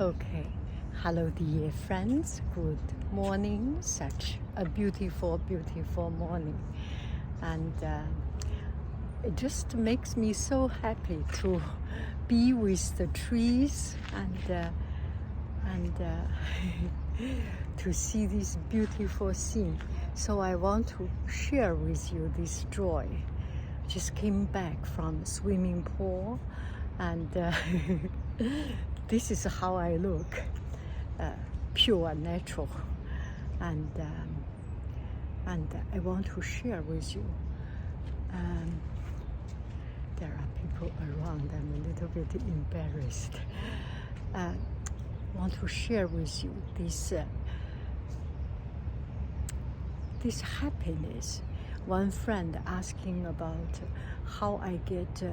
Okay, hello dear friends, good morning, such a beautiful, beautiful morning. And it just makes me so happy to be with the trees and to see this beautiful scene. So I want to share with you this joy. Just came back from swimming pool and this is how I look, pure, natural, and I want to share with you. There are people around. I'm a little bit embarrassed. Want to share with you this happiness. One friend asking about how I get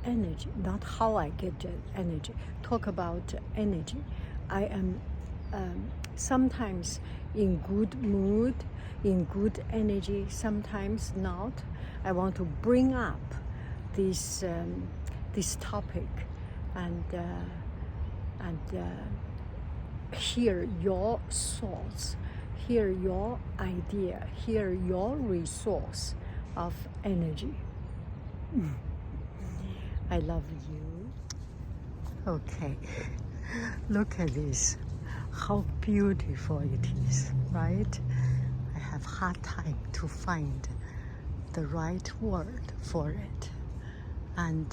energy, not how I get energy. Talk about energy. I am sometimes in good mood, in good energy, sometimes not. I want to bring up this topic and hear your thoughts, hear your idea, hear your resource of energy. I love you. Okay, look at this, how beautiful it is, right? I have hard time to find the right word for it. And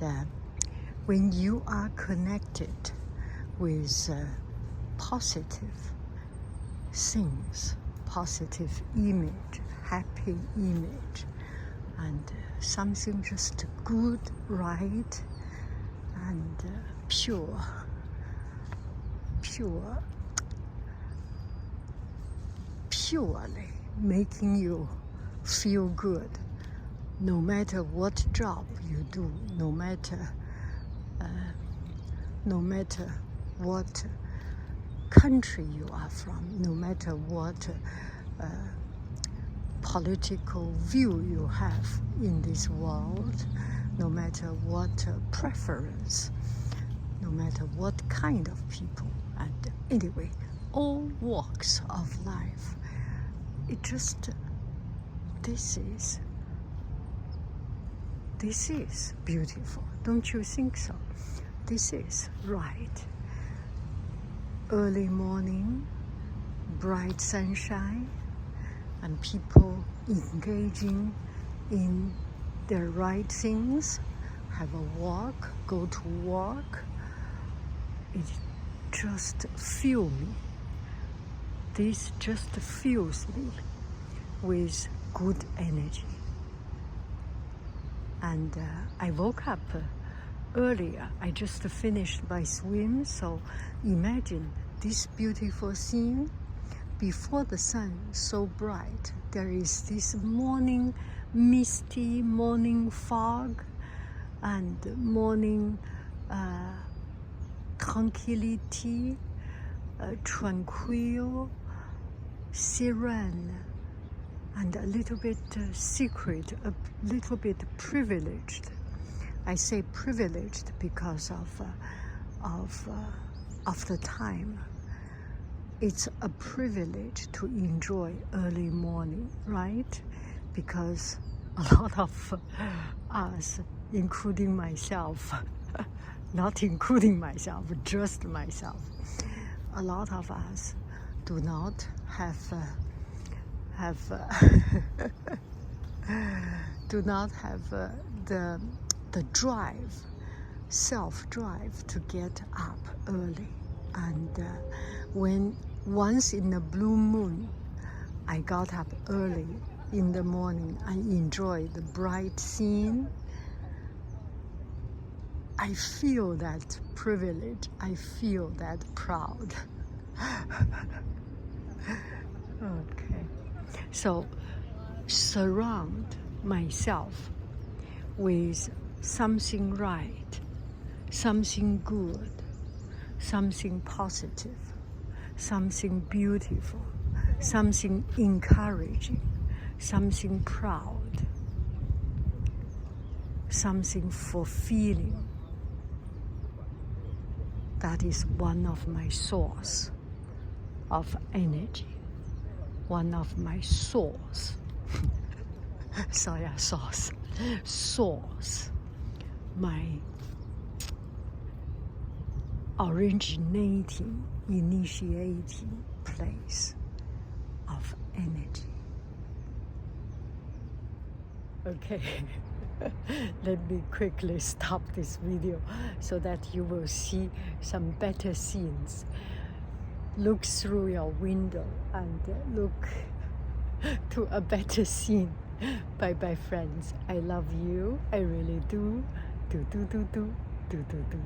when you are connected with positive things, positive image, happy image, and something just good, right, and purely making you feel good, no matter what job you do, no matter what country you are from, no matter what political view you have in this world, no matter what preference, no matter what kind of people, and anyway, all walks of life. It just, this is beautiful, don't you think so? This is right. Early morning, bright sunshine, and people engaging in the right things, have a walk, go to work. It just fills me. This just fills me with good energy. And I woke up earlier. I just finished my swim, so imagine this beautiful scene. Before the sun so bright, there is this morning misty, morning fog, and morning tranquility, tranquil, serene, and a little bit secret, a little bit privileged. I say privileged because of the time. It's a privilege to enjoy early morning, right? Because a lot of us, including myself, not including myself, just myself, a lot of us do not have the drive, self-drive to get up early. And when once in a blue moon, I got up early in the morning and enjoyed the bright scene, I feel that privilege, I feel that proud. Okay, so surround myself with something right, something good, something positive, something beautiful, something encouraging, something proud, something fulfilling. That is one of my source of energy, one of my source, soy sauce, source, my originating, initiating place of energy. Okay, let me quickly stop this video so that you will see some better scenes. Look through your window and look to a better scene. Bye bye, friends. I love you. I really do. Do do do do do do do.